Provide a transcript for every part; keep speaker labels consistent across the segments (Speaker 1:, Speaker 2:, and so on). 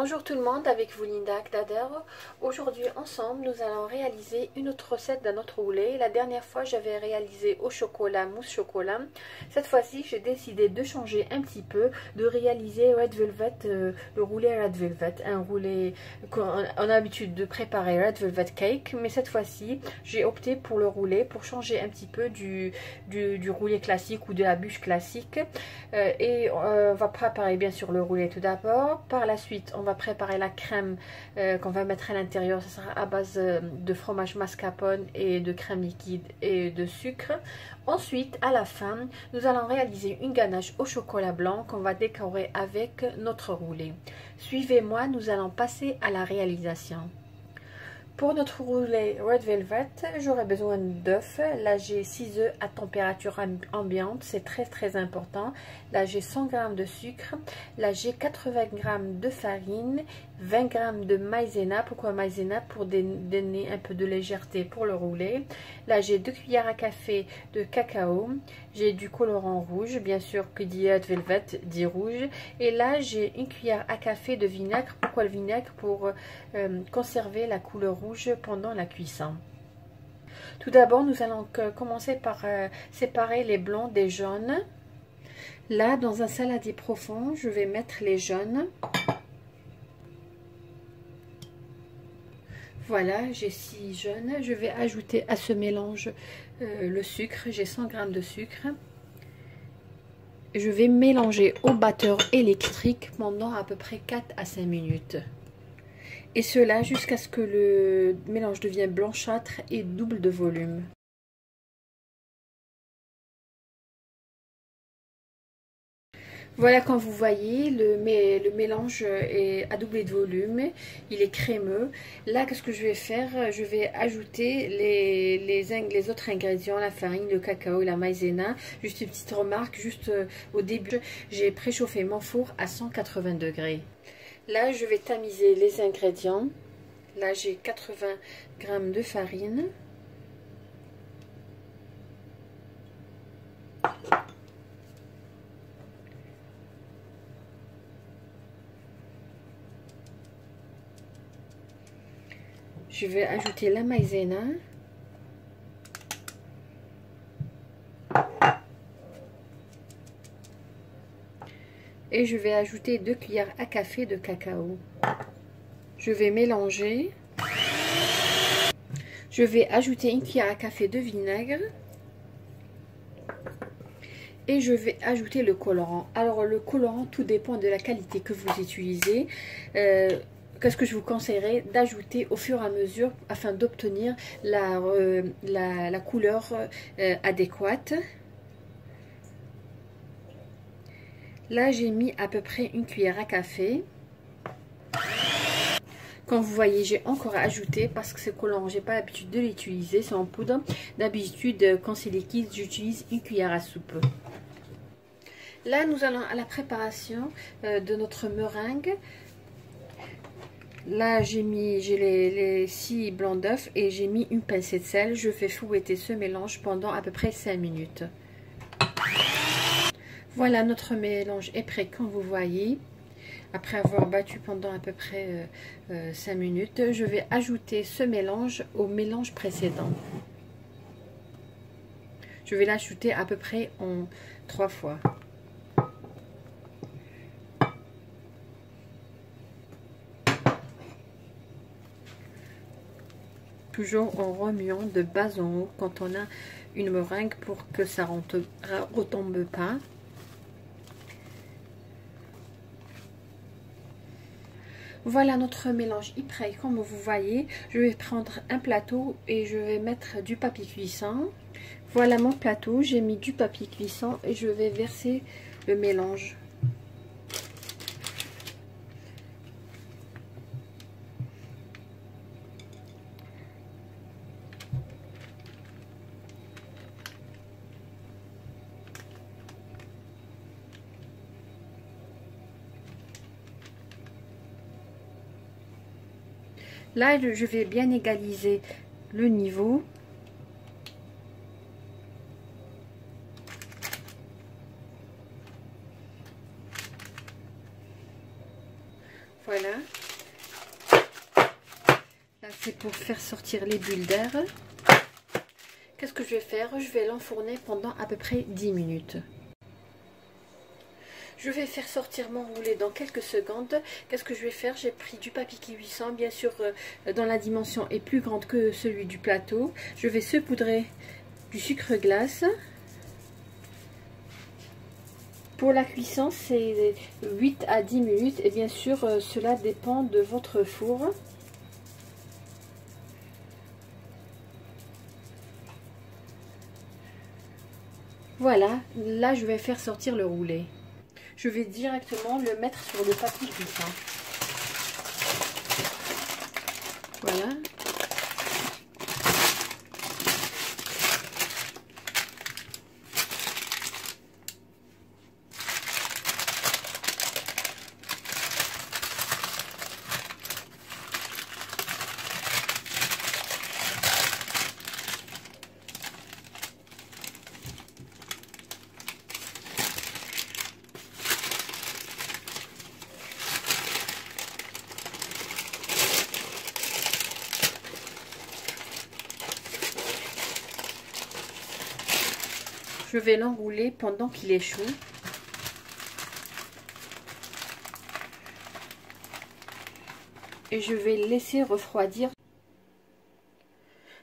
Speaker 1: Bonjour tout le monde, avec vous Linda Akdader. Aujourd'hui ensemble nous allons réaliser une autre recette d'un autre roulé. La dernière fois j'avais réalisé au chocolat, mousse chocolat. Cette fois-ci j'ai décidé de changer un petit peu, de réaliser Red Velvet, le roulé Red Velvet. Un roulé qu'on a l'habitude de préparer Red Velvet Cake, mais cette fois-ci j'ai opté pour le roulé pour changer un petit peu du roulé classique ou de la bûche classique. On va préparer bien sûr le roulé tout d'abord. Par la suite on va préparer la crème qu'on va mettre à l'intérieur. Ce sera à base de fromage mascarpone et de crème liquide et de sucre. Ensuite, à la fin, nous allons réaliser une ganache au chocolat blanc qu'on va décorer avec notre roulé. Suivez-moi, nous allons passer à la réalisation. Pour notre roulé Red Velvet, j'aurai besoin d'œufs. Là, j'ai 6 œufs à température ambiante. C'est très important. Là, j'ai 100 g de sucre. Là, j'ai 80 g de farine, 20 g de maïzena. Pourquoi maïzena? Pour donner un peu de légèreté pour le roulé. Là, j'ai 2 cuillères à café de cacao. J'ai du colorant rouge. Bien sûr, que dit Red Velvet dit rouge. Et là, j'ai 1 cuillère à café de vinaigre. Pourquoi le vinaigre? Pour conserver la couleur rouge pendant la cuisson. Tout d'abord, nous allons commencer par séparer les blancs des jaunes. Là, dans un saladier profond, je vais mettre les jaunes. Voilà, j'ai 6 jaunes. Je vais ajouter à ce mélange le sucre. J'ai 100 g de sucre. Je vais mélanger au batteur électrique pendant à peu près 4 à 5 minutes. Et cela jusqu'à ce que le mélange devienne blanchâtre et double de volume. Voilà, quand vous voyez, le mélange a doublé de volume, il est crémeux. Là, qu'est-ce que je vais faire? Je vais ajouter les autres ingrédients, la farine, le cacao et la maïzena. Juste une petite remarque, juste au début, j'ai préchauffé mon four à 180 degrés. Là, je vais tamiser les ingrédients. Là, j'ai 80 g de farine. Je vais ajouter la maïzena. Et je vais ajouter 2 cuillères à café de cacao. Je vais mélanger. Je vais ajouter 1 cuillère à café de vinaigre. Et je vais ajouter le colorant. Alors le colorant, tout dépend de la qualité que vous utilisez. Qu'est-ce que je vous conseillerais d'ajouter au fur et à mesure afin d'obtenir la couleur adéquate. Là, j'ai mis à peu près 1 cuillère à café. Comme vous voyez, j'ai encore ajouté parce que ce colorant, j'ai pas l'habitude de l'utiliser, c'est en poudre. D'habitude, quand c'est liquide, j'utilise 1 cuillère à soupe. Là, nous allons à la préparation de notre meringue. Là, j'ai les 6 blancs d'œufs et j'ai mis une pincée de sel. Je fais fouetter ce mélange pendant à peu près 5 minutes. Voilà, notre mélange est prêt, comme vous voyez. Après avoir battu pendant à peu près 5 minutes, je vais ajouter ce mélange au mélange précédent. Je vais l'ajouter à peu près en 3 fois. Toujours en remuant de bas en haut quand on a une meringue pour que ça ne retombe pas. Voilà, notre mélange est prêt. Comme vous voyez, je vais prendre un plateau et je vais mettre du papier cuisson. Voilà mon plateau, j'ai mis du papier cuisson et je vais verser le mélange. Là, je vais bien égaliser le niveau. Voilà. Là, c'est pour faire sortir les bulles d'air. Qu'est-ce que je vais faire? Je vais l'enfourner pendant à peu près 10 minutes. Je vais faire sortir mon roulé dans quelques secondes. Qu'est-ce que je vais faire? J'ai pris du papier cuisson, bien sûr, dans la dimension est plus grande que celui du plateau. Je vais saupoudrer du sucre glace. Pour la cuisson, c'est 8 à 10 minutes et bien sûr, cela dépend de votre four. Voilà, là je vais faire sortir le roulé. Je vais directement le mettre sur le papier cuisson. Voilà. Je vais l'enrouler pendant qu'il est chaud. Et je vais le laisser refroidir.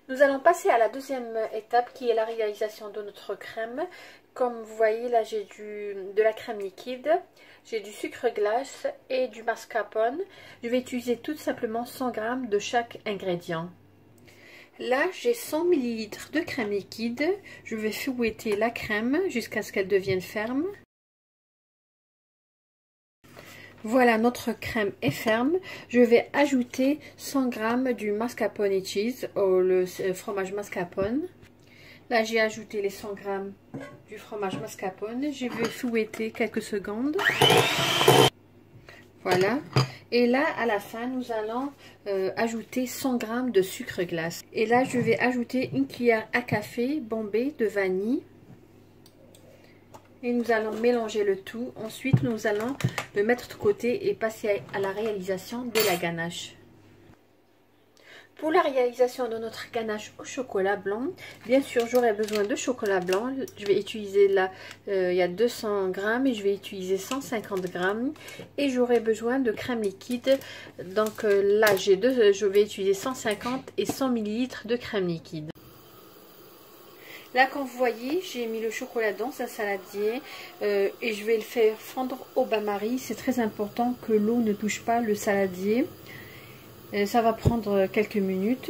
Speaker 1: Nous allons passer à la deuxième étape qui est la réalisation de notre crème. Comme vous voyez, là j'ai de la crème liquide, j'ai du sucre glace et du mascarpone. Je vais utiliser tout simplement 100 g de chaque ingrédient. Là, j'ai 100 ml de crème liquide. Je vais fouetter la crème jusqu'à ce qu'elle devienne ferme. Voilà, notre crème est ferme. Je vais ajouter 100 g du mascarpone et cheese, le fromage mascarpone. Là, j'ai ajouté les 100 g du fromage mascarpone. Je vais fouetter quelques secondes. Voilà. Et là, à la fin, nous allons ajouter 100 g de sucre glace. Et là, je vais ajouter une cuillère à café bombée de vanille. Et nous allons mélanger le tout. Ensuite, nous allons le mettre de côté et passer à la réalisation de la ganache. Pour la réalisation de notre ganache au chocolat blanc, bien sûr, j'aurai besoin de chocolat blanc. Je vais utiliser là, il y a 200 g et je vais utiliser 150 g. Et j'aurai besoin de crème liquide. Donc là, je vais utiliser 150 et 100 ml de crème liquide. Là, comme vous voyez, j'ai mis le chocolat dans un saladier et je vais le faire fondre au bain-marie. C'est très important que l'eau ne touche pas le saladier. Ça va prendre quelques minutes.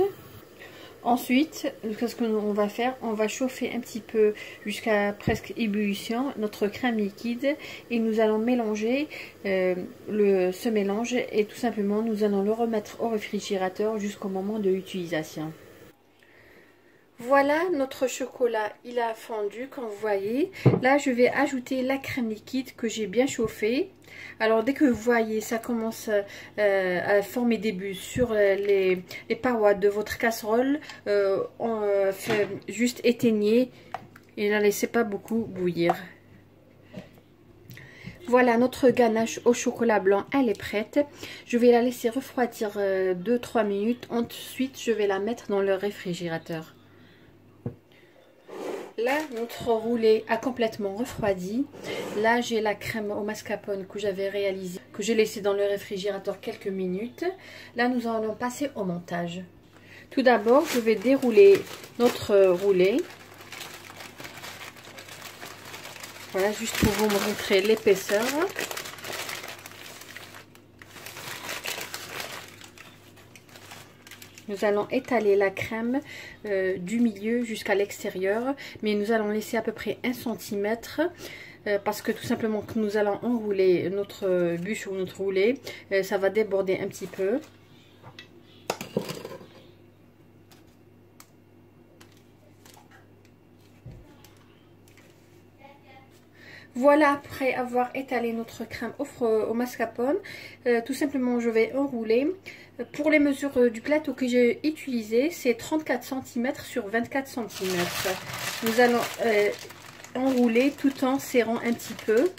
Speaker 1: Ensuite, qu'est-ce qu'on va faire? On va chauffer un petit peu jusqu'à presque ébullition notre crème liquide et nous allons mélanger ce mélange et tout simplement nous allons le remettre au réfrigérateur jusqu'au moment de l'utilisation. Voilà, notre chocolat, il a fondu, comme vous voyez. Là, je vais ajouter la crème liquide que j'ai bien chauffée. Alors, dès que vous voyez, ça commence à former des bulles sur les parois de votre casserole, on fait juste éteigner et ne la laissez pas beaucoup bouillir. Voilà, notre ganache au chocolat blanc, elle est prête. Je vais la laisser refroidir 2-3 minutes. Ensuite, je vais la mettre dans le réfrigérateur. Là, notre roulé a complètement refroidi. Là, j'ai la crème au mascarpone que j'avais réalisée, que j'ai laissée dans le réfrigérateur quelques minutes. Là, nous allons passer au montage. Tout d'abord, je vais dérouler notre roulé. Voilà, juste pour vous montrer l'épaisseur. Nous allons étaler la crème du milieu jusqu'à l'extérieur, mais nous allons laisser à peu près 1 cm parce que tout simplement que nous allons enrouler notre bûche ou notre roulé, ça va déborder un petit peu. Voilà, après avoir étalé notre crème au mascarpone, tout simplement je vais enrouler. Pour les mesures du plateau que j'ai utilisé, c'est 34 cm sur 24 cm. Nous allons enrouler tout en serrant un petit peu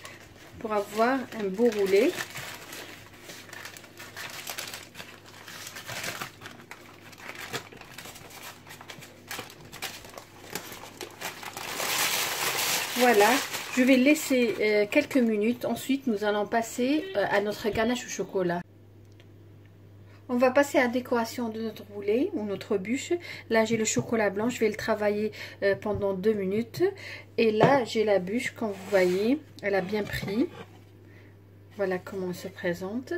Speaker 1: pour avoir un beau roulé. Voilà, je vais laisser quelques minutes. Ensuite, nous allons passer à notre ganache au chocolat. On va passer à la décoration de notre roulé ou notre bûche. Là, j'ai le chocolat blanc. Je vais le travailler pendant 2 minutes. Et là, j'ai la bûche. Comme vous voyez, elle a bien pris. Voilà comment elle se présente.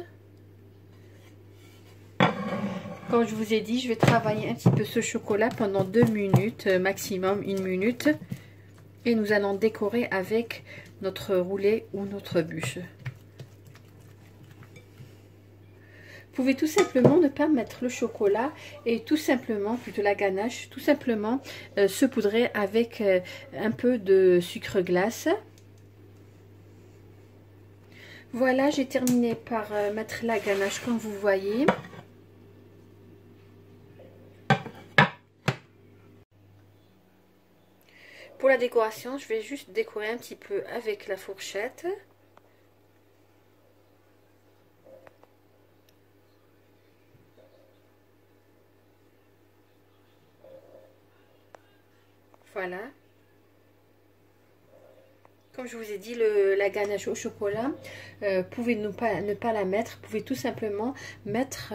Speaker 1: Comme je vous ai dit, je vais travailler un petit peu ce chocolat pendant 2 minutes, maximum 1 minute. Et nous allons décorer avec notre roulé ou notre bûche. Vous pouvez tout simplement ne pas mettre le chocolat et tout simplement, plutôt la ganache, tout simplement saupoudrer avec un peu de sucre glace. Voilà, j'ai terminé par mettre la ganache comme vous voyez. Pour la décoration, je vais juste décorer un petit peu avec la fourchette. Voilà. Comme je vous ai dit, la ganache au chocolat, pouvez ne pas la mettre. Vous pouvez tout simplement mettre,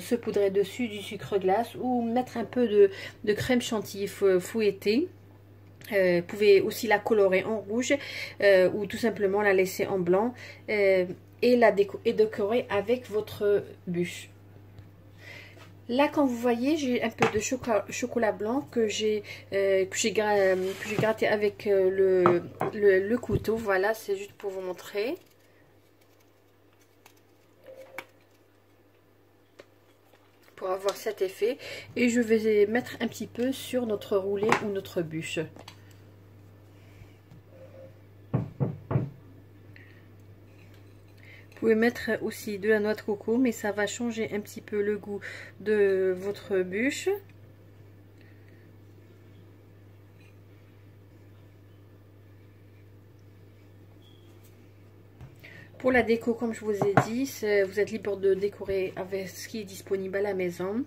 Speaker 1: saupoudrer dessus du sucre glace ou mettre un peu de crème chantilly fouettée. Vous pouvez aussi la colorer en rouge ou tout simplement la laisser en blanc et décorer avec votre bûche. Là, comme vous voyez, j'ai un peu de chocolat blanc que j'ai gratté avec le couteau. Voilà, c'est juste pour vous montrer. Pour avoir cet effet. Et je vais mettre un petit peu sur notre roulé ou notre bûche. Vous pouvez mettre aussi de la noix de coco, mais ça va changer un petit peu le goût de votre bûche. Pour la déco, comme je vous ai dit, vous êtes libre de décorer avec ce qui est disponible à la maison.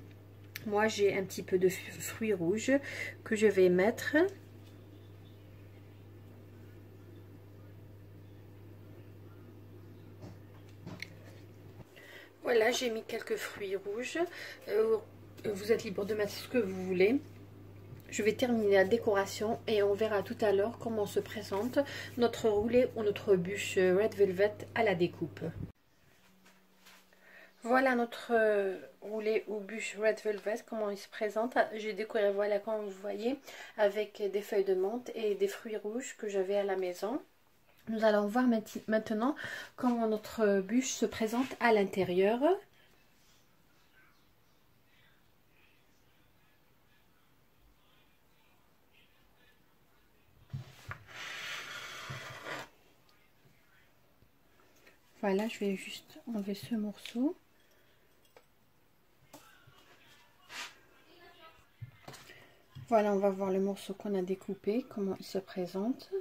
Speaker 1: Moi, j'ai un petit peu de fruits rouges que je vais mettre. Voilà, j'ai mis quelques fruits rouges. Vous êtes libre de mettre ce que vous voulez. Je vais terminer la décoration et on verra tout à l'heure comment se présente notre roulé ou notre bûche Red Velvet à la découpe. Voilà notre roulé ou bûche Red Velvet, comment il se présente. J'ai décoré, voilà, comme vous voyez, avec des feuilles de menthe et des fruits rouges que j'avais à la maison. Nous allons voir maintenant comment notre bûche se présente à l'intérieur. Voilà, je vais juste enlever ce morceau. Voilà, on va voir le morceau qu'on a découpé, comment il se présente.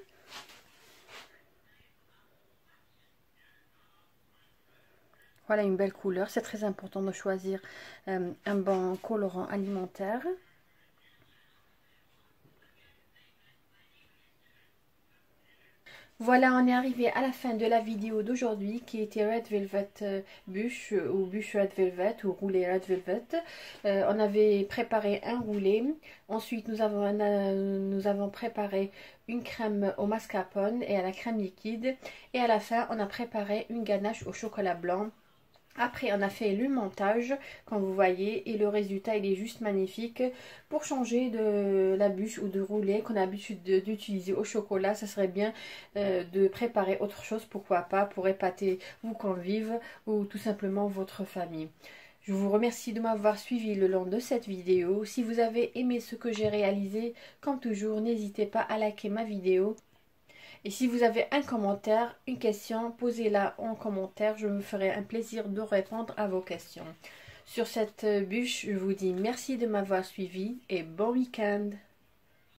Speaker 1: Voilà une belle couleur. C'est très important de choisir un bon colorant alimentaire. Voilà, on est arrivé à la fin de la vidéo d'aujourd'hui qui était Red Velvet bûche ou bûche Red Velvet ou roulé Red Velvet. On avait préparé un roulé. Ensuite, nous avons préparé une crème au mascarpone et à la crème liquide. Et à la fin, on a préparé une ganache au chocolat blanc. Après, on a fait le montage, comme vous voyez, et le résultat, il est juste magnifique. Pour changer de la bûche ou de roulé qu'on a l'habitude d'utiliser au chocolat, ça serait bien de préparer autre chose, pourquoi pas, pour épater vos convives ou tout simplement votre famille. Je vous remercie de m'avoir suivi le long de cette vidéo. Si vous avez aimé ce que j'ai réalisé, comme toujours, n'hésitez pas à liker ma vidéo. Et si vous avez un commentaire, une question, posez-la en commentaire. Je me ferai un plaisir de répondre à vos questions. Sur cette bûche, je vous dis merci de m'avoir suivi et bon week-end.